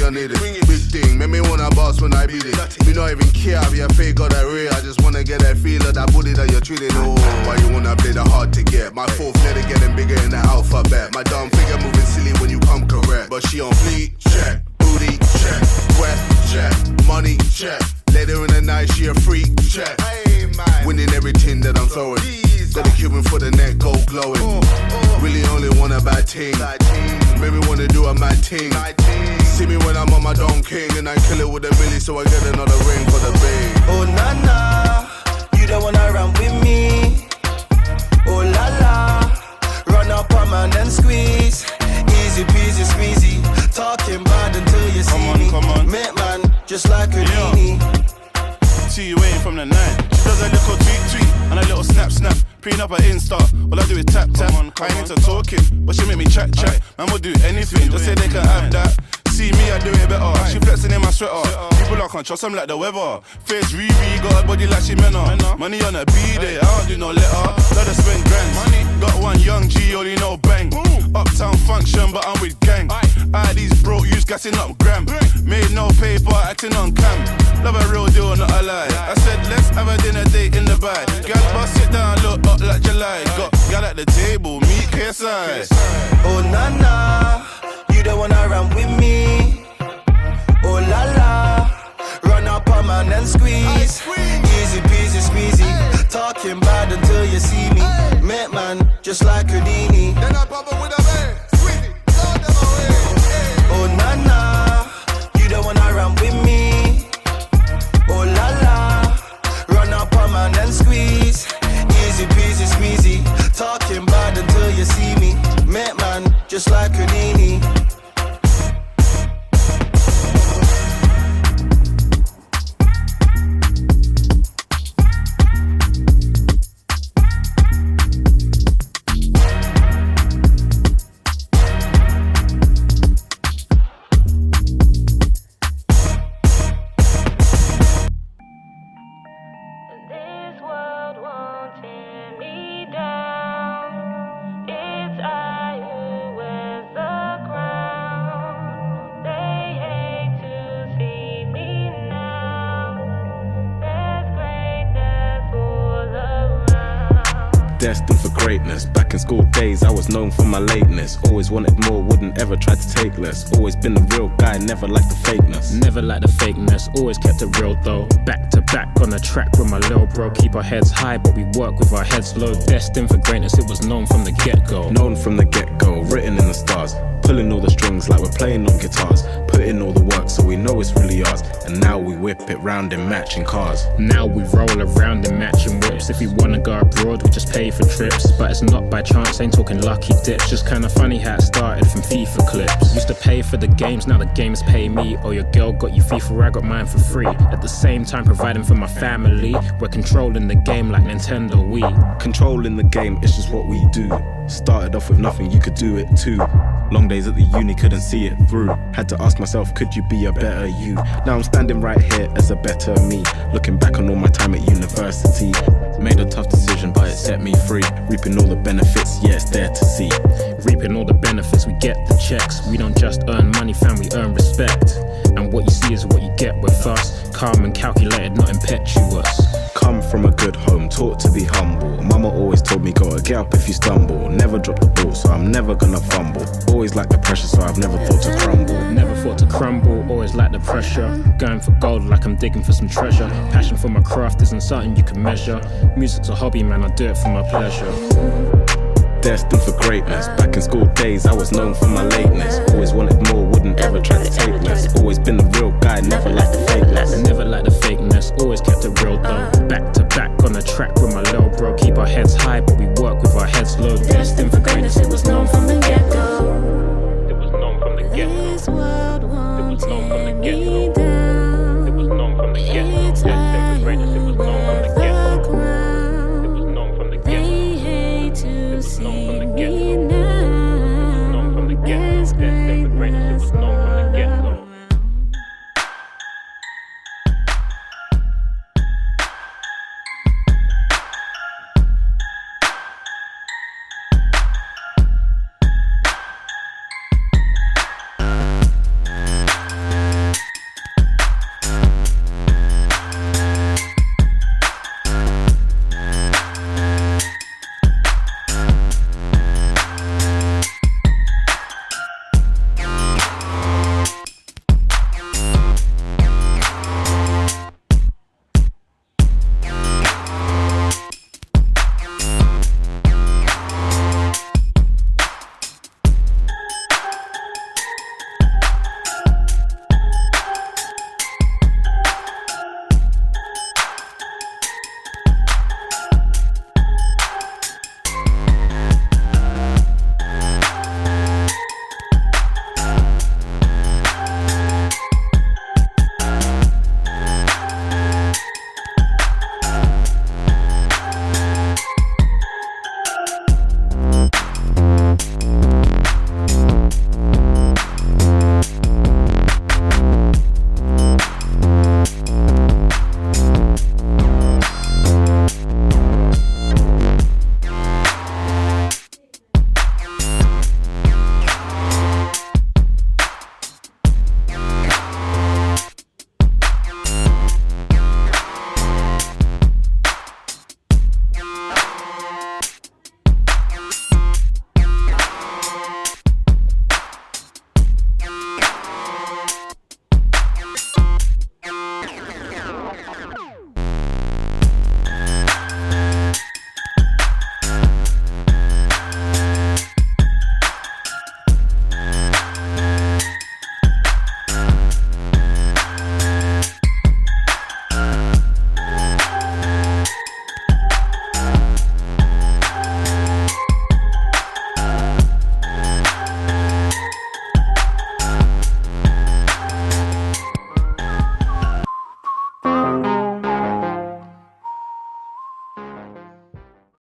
I need it. Big thing, make me wanna boss when I beat it. Me not even care if you're fake or that real. I just wanna get that feel of that booty that you're treating. Oh, why you wanna play the hard to get? My fourth letter getting bigger in the alphabet. My dumb figure moving silly when you come correct. But she on fleek, check. Booty, check. Breath, check. Money, check. Later in the night, she a freak, check. Winning everything that I'm throwing. Got a Cuban for the neck, gold glowing. Really only want a bad team. Maybe wanna do a mad team. See me when I'm on my Don King, and I kill it with a milli, so I get another ring for the bay. Oh na na, you don't wanna run with me. Oh la la, run up on man and squeeze. Easy peasy squeezy, talking bad until you see me. Come on, make man, just like a genie. See you waiting from the night. She does a little tweet and a little snap. Preen up her Insta, all I do is tap. I ain't into talking, but she make me chat. Man will do anything, just say they can have that. See me, I do it better. She flexing in my sweater. People I can't trust, I'm like the weather. Face Riri, got a body like she menna. Money on a B-day, I don't do no letter. Let her spend grand. Got one young G, only know bang. Uptown function, but I'm with gang. These broke youths gassing up gram. Made no paper, acting on cam. Love a real deal, not a lie. I said, let's have a dinner date in the bag. Gal, bust sit down, look up like July. Got gal at the table, meet KSI. Oh na na, you don't wanna run with me. Oh la la, run up on man and squeeze. Easy peasy squeezy, talking bad until you see me. Make man, just like Houdini. Then I pop up with a man, squeezy, throw them away. Oh na na, you don't wanna run with me. Oh la la, run up on man and squeeze. Easy peasy squeezy, talking bad until you see me. Make man, just like Houdini. Destined for greatness. Back in school days, I was known for my lateness. Always wanted more, wouldn't ever try to take less. Always been a real guy, never liked the fakeness. Never liked the fakeness, always kept it real though. Back to back on the track with my little bro. Keep our heads high, but we work with our heads low. Destined for greatness, it was known from the get-go. Known from the get-go, written in the stars. Pulling all the strings like we're playing on guitars. Putting all the work so we know it's really ours. And now we whip it round in matching cars. Now we roll around in matching whips. If we wanna go abroad, we just pay for trips. But it's not by chance, ain't talking lucky dips. Just kinda funny how it started from FIFA clips. Used to pay for the games, now the games pay me. Oh, your girl got you FIFA, I got mine for free. At the same time providing for my family. We're controlling the game like Nintendo Wii. Controlling the game, it's just what we do. Started off with nothing, you could do it too. Long days at the uni, couldn't see it through. Had to ask myself, could you be a better you? Now I'm standing right here as a better me. Looking back on all my time at university. Made a tough decision, but it set me free. Reaping all the benefits, yeah, it's there to see. Reaping all the benefits, we get the checks. We don't just earn money, fam, we earn respect. And what you see is what you get with us. Calm and calculated, not impetuous. Come from a good home, taught to be humble. Mama always told me, gotta get up if you stumble. Never drop the ball, so I'm never gonna fumble. Always like the pressure, so I've never thought to crumble. Never thought to crumble, always like the pressure. Going for gold like I'm digging for some treasure. Passion for my craft isn't something you can measure. Music's a hobby, man, I do it for my pleasure. Destined for greatness. Back in school days, I was known for my lateness. Always wanted more, wouldn't ever try to take less. Always been a real guy, never liked the fakeness. Never liked the fakeness, always kept it real though. Back to back on the track with my little bro. Keep our heads high, but we work with our heads low. Destined for greatness, it was known from the get-go. It was known from the get-go. This world won't